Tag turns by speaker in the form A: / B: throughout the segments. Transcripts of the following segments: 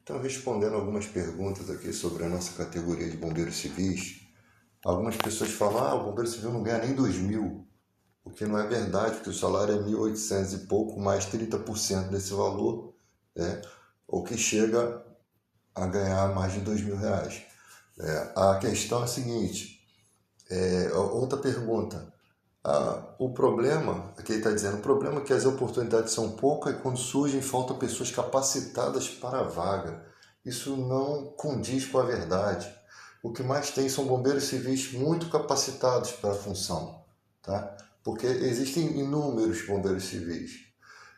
A: Então, respondendo algumas perguntas aqui sobre a nossa categoria de bombeiros civis, algumas pessoas falam, o bombeiro civil não ganha nem 2.000, o que não é verdade, porque o salário é 1.800 e pouco, mais 30% desse valor, né, o que chega a ganhar mais de R$ 2.000. A questão é a seguinte, outra pergunta, o problema, aqui ele está dizendo, o problema é que as oportunidades são poucas e quando surgem faltam pessoas capacitadas para a vaga. Isso não condiz com a verdade. O que mais tem são bombeiros civis muito capacitados para a função, tá? Porque existem inúmeros bombeiros civis.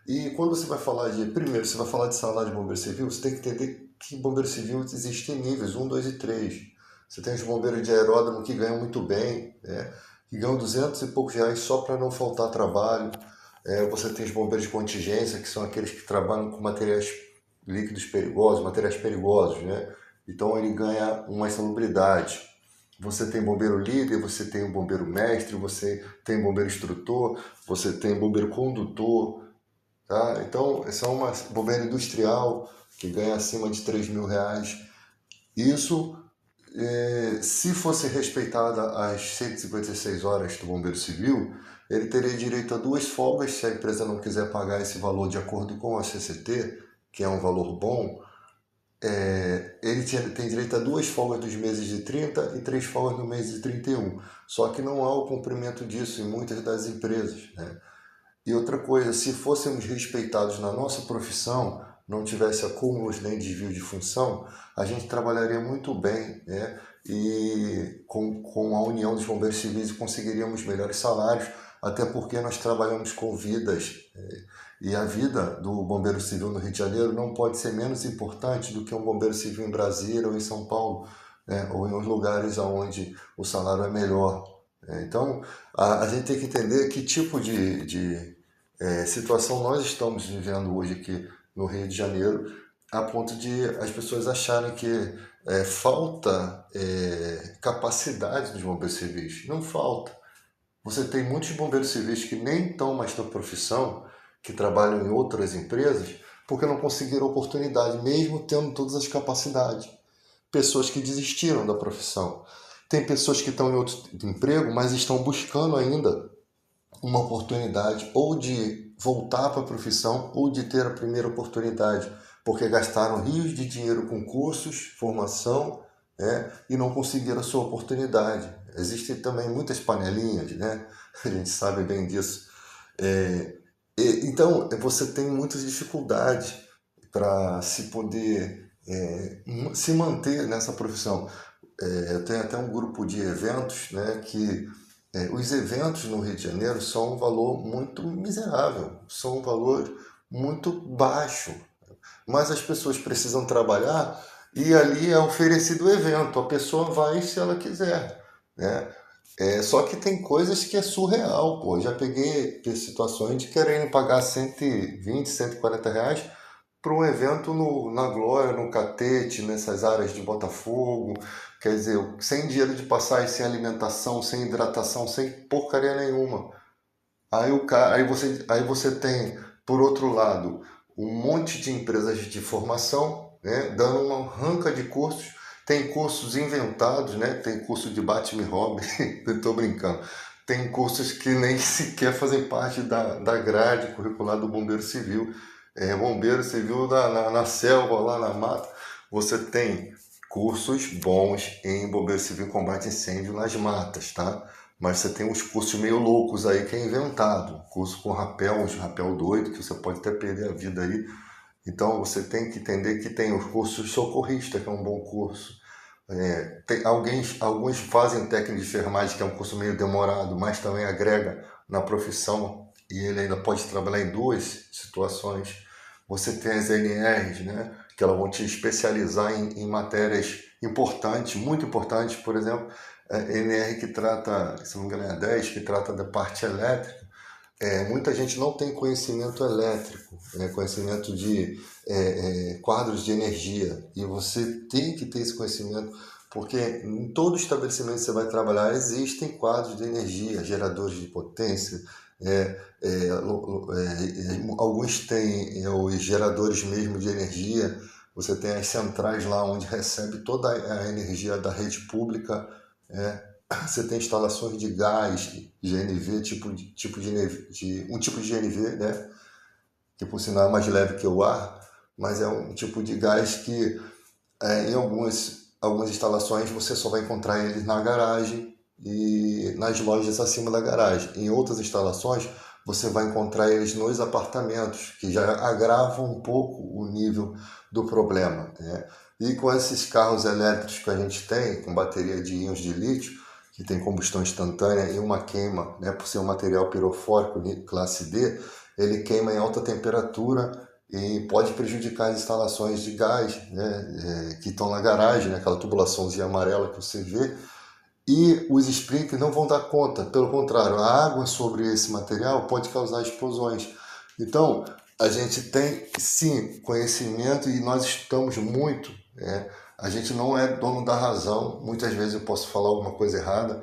A: E quando você vai falar primeiro, você vai falar de salário de bombeiro civil, você tem que entender que bombeiro civil existem níveis, 1, 2 e 3. Você tem os bombeiros de aeródromo que ganham muito bem, né? Que ganham 200 e poucos reais só para não faltar trabalho. Você tem os bombeiros de contingência, que são aqueles que trabalham com materiais líquidos perigosos, materiais perigosos, né? Então ele ganha uma insalubridade. Você tem bombeiro líder, você tem um bombeiro mestre, você tem bombeiro instrutor, você tem bombeiro condutor, tá? Então, essa é uma bombeiro industrial que ganha acima de R$ 3.000. Isso, se fosse respeitada as 156 horas do bombeiro civil, ele teria direito a 2 folgas se a empresa não quiser pagar esse valor de acordo com a CCT, que é um valor bom. Ele tem direito a 2 folgas dos meses de 30 e 3 folgas no mês de 31. Só que não há o cumprimento disso em muitas das empresas, né? E outra coisa, se fôssemos respeitados na nossa profissão, não tivesse acúmulos nem desvio de função, a gente trabalharia muito bem, né? E com a união dos bombeiros civis conseguiríamos melhores salários, até porque nós trabalhamos com vidas, e a vida do bombeiro civil no Rio de Janeiro não pode ser menos importante do que um bombeiro civil em Brasília ou em São Paulo, né? Ou em uns lugares onde o salário é melhor. Então, a gente tem que entender que tipo de situação nós estamos vivendo hoje aqui no Rio de Janeiro, a ponto de as pessoas acharem que falta capacidade dos bombeiros civis. Não falta. Você tem muitos bombeiros civis que nem estão mais na profissão, que trabalham em outras empresas, porque não conseguiram oportunidade, mesmo tendo todas as capacidades. Pessoas que desistiram da profissão. Tem pessoas que estão em outro emprego, mas estão buscando ainda uma oportunidade ou de voltar para a profissão ou de ter a primeira oportunidade, porque gastaram rios de dinheiro com cursos, formação, né, e não conseguiram a sua oportunidade. Existem também muitas panelinhas, né? A gente sabe bem disso. Então, você tem muitas dificuldades para se poder se manter nessa profissão. Eu tenho até um grupo de eventos, né, que os eventos no Rio de Janeiro são um valor muito miserável, são um valor muito baixo, mas as pessoas precisam trabalhar e ali é oferecido o evento, a pessoa vai se ela quiser, né? Só que tem coisas que é surreal, pô. Eu já peguei situações de quererem pagar 120, R$ 140 para um evento na Glória, no Catete, nessas áreas de Botafogo. Quer dizer, sem dinheiro de passagem, sem alimentação, sem hidratação, sem porcaria nenhuma. Aí você tem, por outro lado, um monte de empresas de formação, né, dando uma ranca de cursos. Tem cursos inventados, né? Tem curso de bate-me-hobby, eu estou brincando. Tem cursos que nem sequer fazem parte da grade curricular do Bombeiro Civil. Bombeiro Civil na selva, lá na mata. Você tem cursos bons em Bombeiro Civil em combate a incêndio nas matas, tá? Mas você tem uns cursos meio loucos aí que é inventado. Curso com rapel, uns rapel doido, que você pode até perder a vida aí. Então você tem que entender que tem os cursos socorrista, que é um bom curso. Alguns fazem técnico de enfermagem, que é um curso meio demorado, mas também agrega na profissão e ele ainda pode trabalhar em 2 situações. Você tem as NRs, né, que elas vão te especializar em matérias importantes, muito importantes, por exemplo, a NR que trata, se não me engano é a 10, que trata da parte elétrica. Muita gente não tem conhecimento elétrico, né, conhecimento de quadros de energia, e você tem que ter esse conhecimento, porque em todo estabelecimento que você vai trabalhar existem quadros de energia, geradores de potência, alguns têm os geradores mesmo de energia, você tem as centrais lá onde recebe toda a energia da rede pública, você tem instalações de gás, GNV, um tipo de GNV, né? Que por sinal é mais leve que o ar, mas é um tipo de gás que em algumas instalações você só vai encontrar eles na garagem e nas lojas acima da garagem. Em outras instalações você vai encontrar eles nos apartamentos, que já agravam um pouco o nível do problema, né? E com esses carros elétricos que a gente tem, com bateria de íons de lítio, que tem combustão instantânea e uma queima, né, por ser um material pirofórico classe D, ele queima em alta temperatura e pode prejudicar as instalações de gás, né, que estão na garagem, né, aquela tubulaçãozinha amarela que você vê, e os sprinklers não vão dar conta. Pelo contrário, a água sobre esse material pode causar explosões. Então, a gente tem sim conhecimento e nós estudamos muito. A gente não é dono da razão. Muitas vezes eu posso falar alguma coisa errada.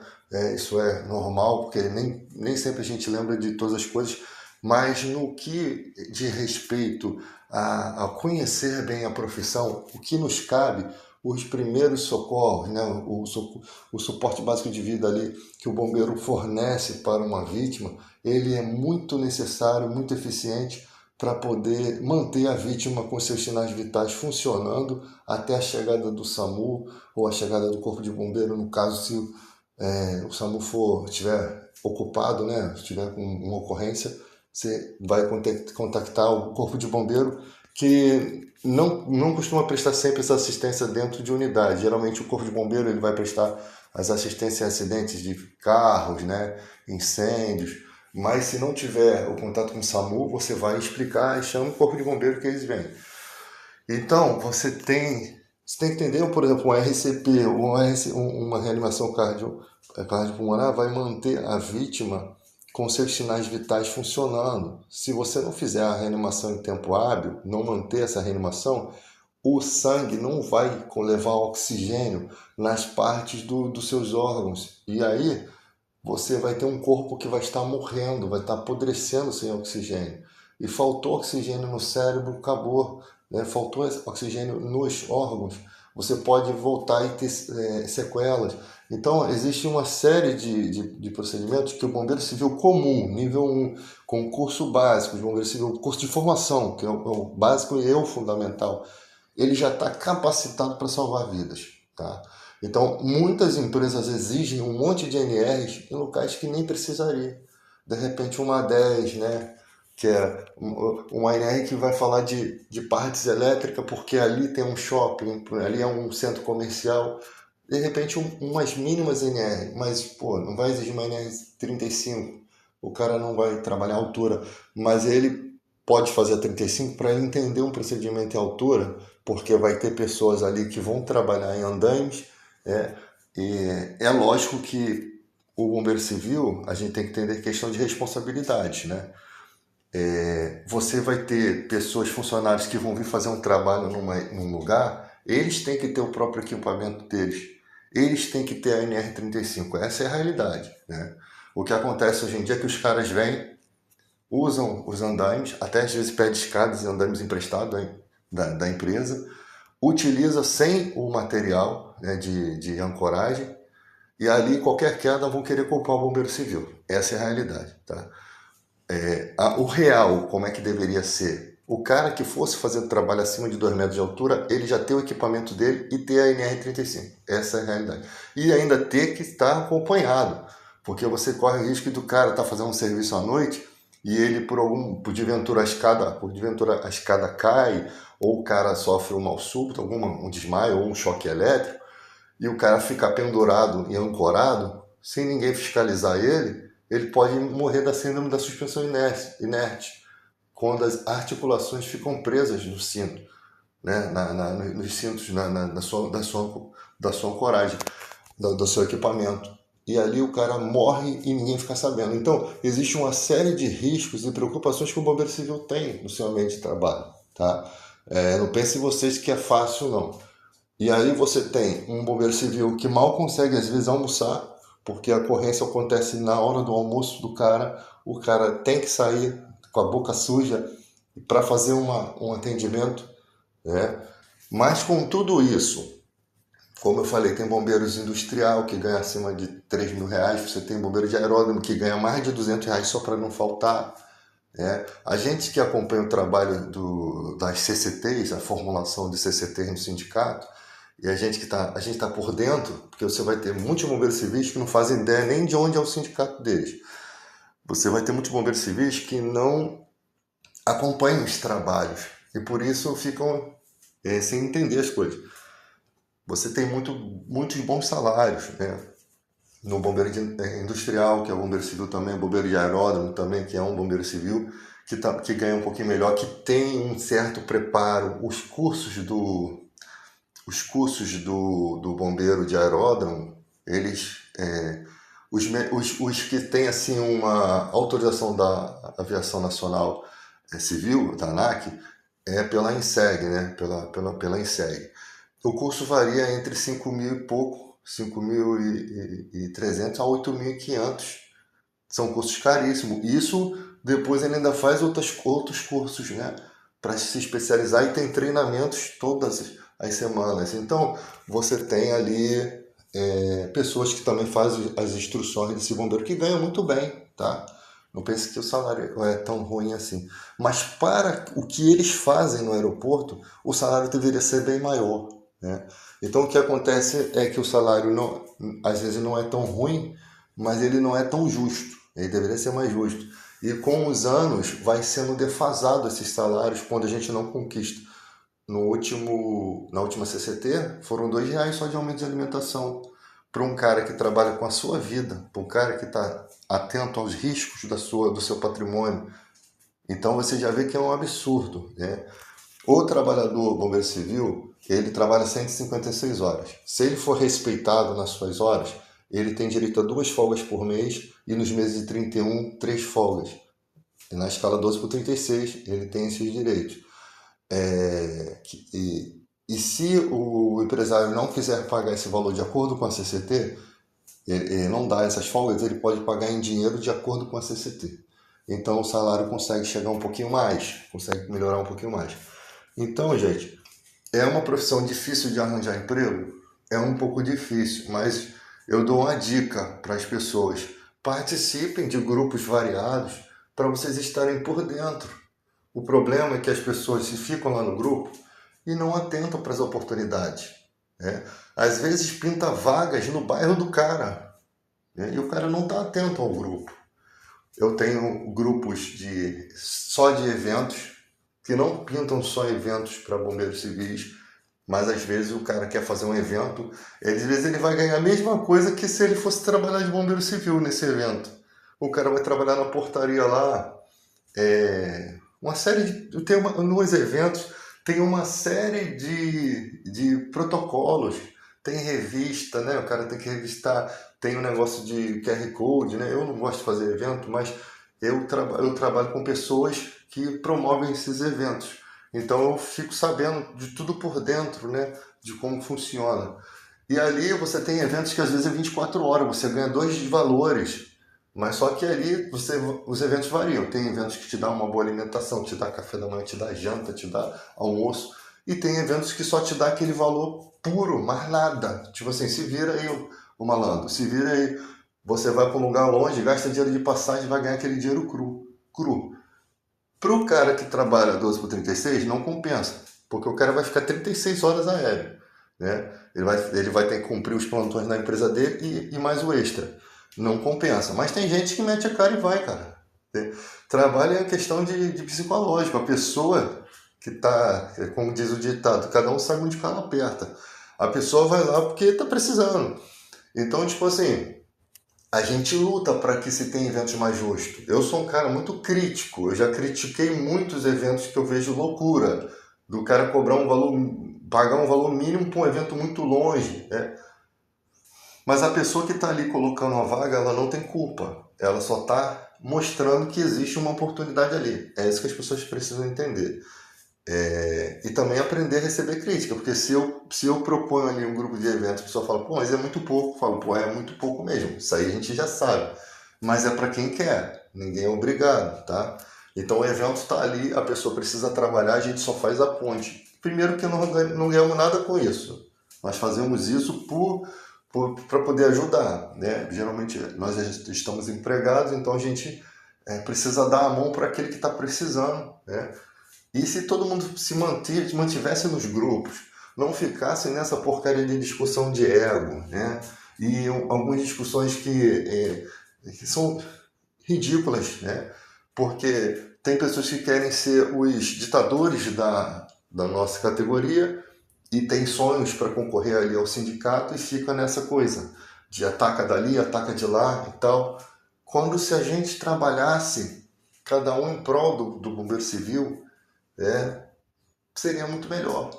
A: Isso é normal, porque nem sempre a gente lembra de todas as coisas. Mas no que diz respeito a conhecer bem a profissão, o que nos cabe, os primeiros socorros, né, o suporte básico de vida ali que o bombeiro fornece para uma vítima, ele é muito necessário, muito eficiente para poder manter a vítima com seus sinais vitais funcionando até a chegada do SAMU ou a chegada do corpo de bombeiro, no caso se o SAMU estiver ocupado, né, estiver com uma ocorrência, você vai contactar o corpo de bombeiro, que não costuma prestar sempre essa assistência dentro de unidade. Geralmente o corpo de bombeiro ele vai prestar as assistências em acidentes de carros, né, incêndios, mas se não tiver o contato com o SAMU, você vai explicar e chama o corpo de bombeiro que eles vêm. Então, você tem que entender, por exemplo, um RCP, uma reanimação cardiopulmonar vai manter a vítima com seus sinais vitais funcionando. Se você não fizer a reanimação em tempo hábil, não manter essa reanimação, o sangue não vai levar oxigênio nas partes dos seus órgãos. E aí você vai ter um corpo que vai estar morrendo, vai estar apodrecendo sem oxigênio. E faltou oxigênio no cérebro, acabou, né? Faltou oxigênio nos órgãos, você pode voltar e ter sequelas. Então, existe uma série de procedimentos que o bombeiro civil comum, nível 1, com curso básico de bombeiro civil, curso de formação, que é o básico e o fundamental, ele já está capacitado para salvar vidas, tá? Então, muitas empresas exigem um monte de NRs em locais que nem precisaria. De repente, uma 10, né? Que é uma NR que vai falar de partes elétricas, porque ali tem um shopping, ali é um centro comercial. De repente, umas mínimas NR, mas pô, não vai exigir uma NR 35. O cara não vai trabalhar a altura, mas ele pode fazer a 35 para ele entender um procedimento em altura, porque vai ter pessoas ali que vão trabalhar em andaimes. E é lógico que o bombeiro civil, a gente tem que entender questão de responsabilidade, né? Você vai ter pessoas, funcionários que vão vir fazer um trabalho num lugar, eles têm que ter o próprio equipamento deles, eles têm que ter a NR35, essa é a realidade, né? O que acontece hoje em dia é que os caras vêm, usam os andaimes, até às vezes pede escadas e andaimes emprestados da empresa, utiliza sem o material, né, de ancoragem, e ali qualquer queda vão querer culpar o bombeiro civil. Essa é a realidade, tá? O real, como é que deveria ser? O cara que fosse fazer o trabalho acima de 2 metros de altura, ele já ter o equipamento dele e ter a NR35. Essa é a realidade. E ainda ter que estar acompanhado, porque você corre o risco do cara estar fazendo um serviço à noite e ele, por porventura a escada cai, ou o cara sofre um mal súbito, um desmaio ou um choque elétrico, e o cara fica pendurado e ancorado, sem ninguém fiscalizar ele pode morrer da síndrome da suspensão inerte, quando as articulações ficam presas no cinto, né? Nos cintos da sua ancoragem, do seu equipamento. E ali o cara morre e ninguém fica sabendo. Então, existe uma série de riscos e preocupações que o bombeiro civil tem no seu ambiente de trabalho, tá? Não pensem vocês que é fácil, não. E aí você tem um bombeiro civil que mal consegue, às vezes, almoçar, porque a ocorrência acontece na hora do almoço do cara, o cara tem que sair com a boca suja para fazer um atendimento, né? Mas com tudo isso, como eu falei, tem bombeiros industrial que ganha acima de R$ 3.000, você tem bombeiro de aeródromo que ganha mais de R$ 200 só para não faltar. A gente que acompanha o trabalho das CCTs, a formulação de CCTs no sindicato, e a gente tá por dentro, porque você vai ter muitos bombeiros civis que não fazem ideia nem de onde é o sindicato deles. Você vai ter muitos bombeiros civis que não acompanham os trabalhos e por isso ficam sem entender as coisas. Você tem muitos bons salários, né? No bombeiro industrial, que é o bombeiro civil também, bombeiro de aeródromo também, que é um bombeiro civil, que ganha um pouquinho melhor, que tem um certo preparo. Os cursos do bombeiro de aeródromo, eles, os que têm assim uma autorização da Aviação Nacional Civil, da ANAC, é pela INSEG, né? Pela INSEG. O curso varia entre 5.000 e pouco, 5.300 a 8.500. São cursos caríssimos. Isso depois ele ainda faz outros cursos, né? Para se especializar e tem treinamentos todas as semanas. Então você tem ali pessoas que também fazem as instruções desse bombeiro que ganham muito bem, tá? Não pense que o salário é tão ruim assim. Mas para o que eles fazem no aeroporto, o salário deveria ser bem maior, né? Então o que acontece é que o salário não, às vezes não é tão ruim, mas ele não é tão justo. Ele deveria ser mais justo. E com os anos vai sendo defasado esses salários quando a gente não conquista. Na última CCT, foram R$ 2 só de aumento de alimentação. Para um cara que trabalha com a sua vida, para um cara que está atento aos riscos do seu patrimônio. Então você já vê que é um absurdo, né? O trabalhador bombeiro civil, ele trabalha 156 horas. Se ele for respeitado nas suas horas, ele tem direito a 2 folgas por mês e nos meses de 31, 3 folgas. E na escala 12/36, ele tem esses direitos. E se o empresário não quiser pagar esse valor de acordo com a CCT, ele não dá essas folgas, ele pode pagar em dinheiro de acordo com a CCT. Então o salário consegue chegar um pouquinho mais, consegue melhorar um pouquinho mais. Então, gente, é uma profissão difícil de arranjar emprego? É um pouco difícil, mas eu dou uma dica para as pessoas. Participem de grupos variados para vocês estarem por dentro. O problema é que as pessoas ficam lá no grupo e não atentam para as oportunidades, né? Às vezes pinta vagas no bairro do cara, né? E o cara não está atento ao grupo. Eu tenho grupos só de eventos que não pintam só eventos para bombeiros civis, mas às vezes o cara quer fazer um evento, às vezes ele vai ganhar a mesma coisa que se ele fosse trabalhar de bombeiro civil nesse evento. O cara vai trabalhar na portaria lá, uma série de. Nos eventos tem uma série de protocolos. Tem revista, né? O cara tem que revistar. Tem um negócio de QR Code, né? Eu não gosto de fazer evento, mas eu trabalho com pessoas que promovem esses eventos. Então eu fico sabendo de tudo por dentro, né? De como funciona. E ali você tem eventos que às vezes é 24 horas, você ganha dois valores. Mas só que ali os eventos variam. Tem eventos que te dão uma boa alimentação, te dá café da manhã, te dá janta, te dá almoço. E tem eventos que só te dá aquele valor puro, mais nada. Tipo assim, se vira aí o malandro, se vira aí. Você vai para um lugar longe, gasta dinheiro de passagem, vai ganhar aquele dinheiro cru. Para o cara que trabalha 12/36, não compensa, porque o cara vai ficar 36 horas aéreo, né? Ele vai ter que cumprir os plantões na empresa dele e mais o extra. Não compensa. Mas tem gente que mete a cara e vai, cara. Trabalho é questão de psicológico. A pessoa que está, como diz o ditado, cada um sabe onde o calo aperta. A pessoa vai lá porque está precisando. Então, tipo assim, a gente luta para que se tenha eventos mais justos. Eu sou um cara muito crítico. Eu já critiquei muitos eventos que eu vejo loucura. Do cara pagar um valor mínimo para um evento muito longe, né? Mas a pessoa que está ali colocando a vaga, ela não tem culpa. Ela só está mostrando que existe uma oportunidade ali. É isso que as pessoas precisam entender. E também aprender a receber crítica, porque se eu proponho ali um grupo de eventos, a pessoa fala, pô, mas é muito pouco. Eu falo, pô, é muito pouco mesmo. Isso aí a gente já sabe. Mas é para quem quer. Ninguém é obrigado, tá? Então o evento está ali, a pessoa precisa trabalhar, a gente só faz a ponte. primeiro que não ganhamos nada com isso. Nós fazemos isso para poder ajudar, né? Geralmente nós estamos empregados, então a gente precisa dar a mão para aquele que está precisando, né? E se todo mundo se mantivesse nos grupos, não ficasse nessa porcaria de discussão de ego, né? E algumas discussões que são ridículas, né? Porque tem pessoas que querem ser os ditadores da nossa categoria e tem sonhos para concorrer ali ao sindicato e fica nessa coisa de ataca dali, ataca de lá e tal. Quando se a gente trabalhasse cada um em prol do bombeiro civil, seria muito melhor.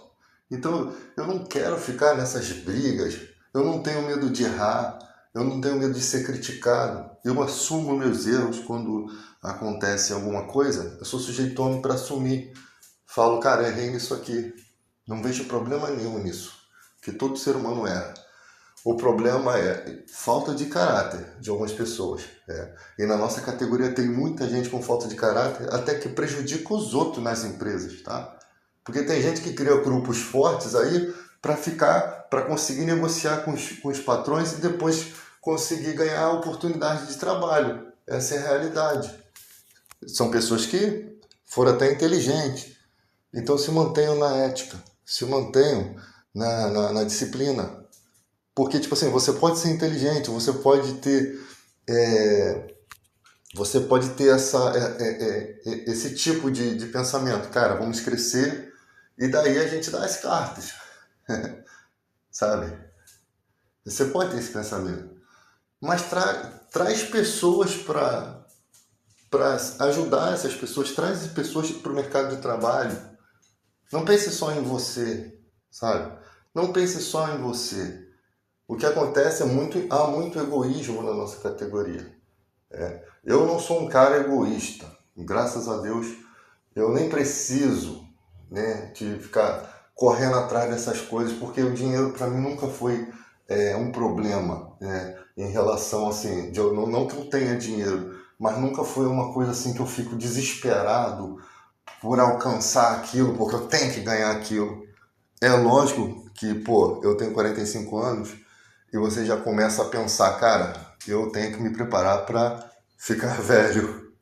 A: Então eu não quero ficar nessas brigas, eu não tenho medo de errar, eu não tenho medo de ser criticado, eu assumo meus erros quando acontece alguma coisa, eu sou sujeito homem para assumir. Falo, cara, errei nisso aqui, não vejo problema nenhum nisso, que todo ser humano erra. O problema é falta de caráter de algumas pessoas. E na nossa categoria tem muita gente com falta de caráter, até que prejudica os outros nas empresas, tá? Porque tem gente que cria grupos fortes aí para conseguir negociar com os patrões e depois conseguir ganhar oportunidade de trabalho. Essa é a realidade. São pessoas que foram até inteligentes. Então se mantenham na ética, se mantenham na disciplina. Porque, tipo assim, você pode ser inteligente, você pode ter esse tipo de pensamento. Cara, vamos crescer e daí a gente dá as cartas. Sabe? Você pode ter esse pensamento. Mas traz pessoas para ajudar essas pessoas, traz pessoas para o mercado de trabalho. Não pense só em você, sabe? Não pense só em você. O que acontece há muito egoísmo na nossa categoria. Eu não sou um cara egoísta, graças a Deus. Eu nem preciso, né, de ficar correndo atrás dessas coisas, porque o dinheiro para mim nunca foi um problema, né, em relação assim, não que eu tenha dinheiro, mas nunca foi uma coisa assim que eu fico desesperado por alcançar aquilo, porque eu tenho que ganhar aquilo. É lógico que, pô, eu tenho 45 anos e você já começa a pensar, cara, eu tenho que me preparar para ficar velho.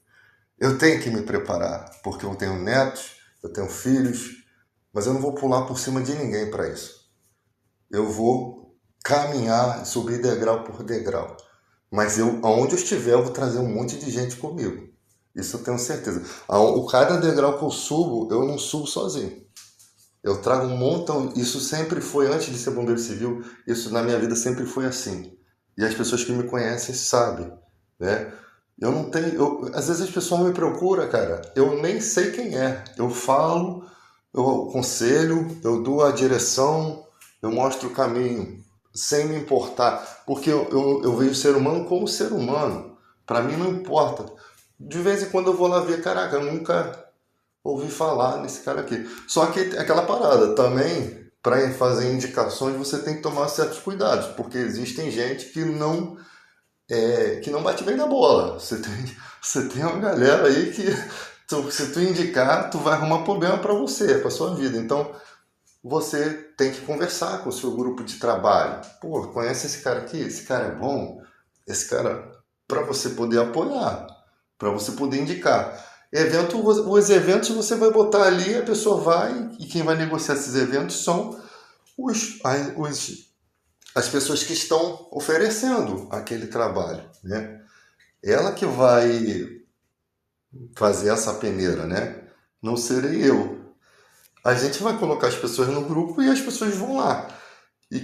A: Eu tenho que me preparar, porque eu tenho netos, eu tenho filhos, mas eu não vou pular por cima de ninguém para isso. Eu vou caminhar, subir degrau por degrau. Mas aonde eu estiver, eu vou trazer um monte de gente comigo. Isso eu tenho certeza. Cada degrau que eu subo, eu não subo sozinho. Eu trago um montão. Isso sempre foi, antes de ser bombeiro civil, isso na minha vida sempre foi assim. E as pessoas que me conhecem sabem, né? Eu não tenho. Às vezes as pessoas me procuram, cara. Eu nem sei quem é. Eu falo, eu aconselho, eu dou a direção, eu mostro o caminho, sem me importar. Porque eu vejo o ser humano como ser humano. Para mim não importa. De vez em quando eu vou lá ver, caraca, eu nunca ouvi falar nesse cara aqui. Só que é aquela parada também, para fazer indicações, você tem que tomar certos cuidados, porque existem gente que não bate bem na bola. Você tem uma galera aí que, se tu indicar, tu vai arrumar problema para você, para sua vida. Então, você tem que conversar com o seu grupo de trabalho. Pô, conhece esse cara aqui? Esse cara é bom? Esse cara, para você poder apoiar, para você poder indicar. Os eventos você vai botar ali, a pessoa vai, e quem vai negociar esses eventos são as pessoas que estão oferecendo aquele trabalho, né? Ela que vai fazer essa peneira, né? Não serei eu. A gente vai colocar as pessoas no grupo e as pessoas vão lá. E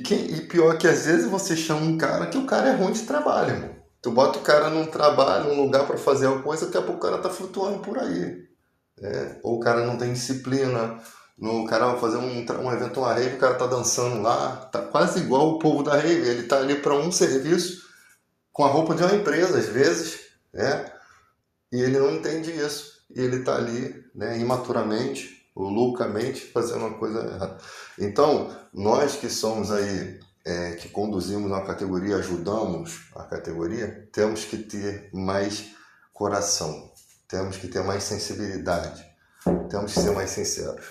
A: pior que às vezes você chama um cara que o cara é ruim de trabalho, irmão. Tu bota o cara num trabalho, num lugar para fazer alguma coisa, daqui a pouco o cara tá flutuando por aí. Ou o cara não tem disciplina. O cara vai fazer um evento, uma rave, o cara tá dançando lá. Tá quase igual o povo da rave. Ele tá ali para um serviço com a roupa de uma empresa, às vezes, né? E ele não entende isso. E ele tá ali, né, imaturamente, ou loucamente, fazendo uma coisa errada. Então, nós que somos aí, que conduzimos a categoria, ajudamos a categoria, temos que ter mais coração, temos que ter mais sensibilidade, temos que ser mais sinceros.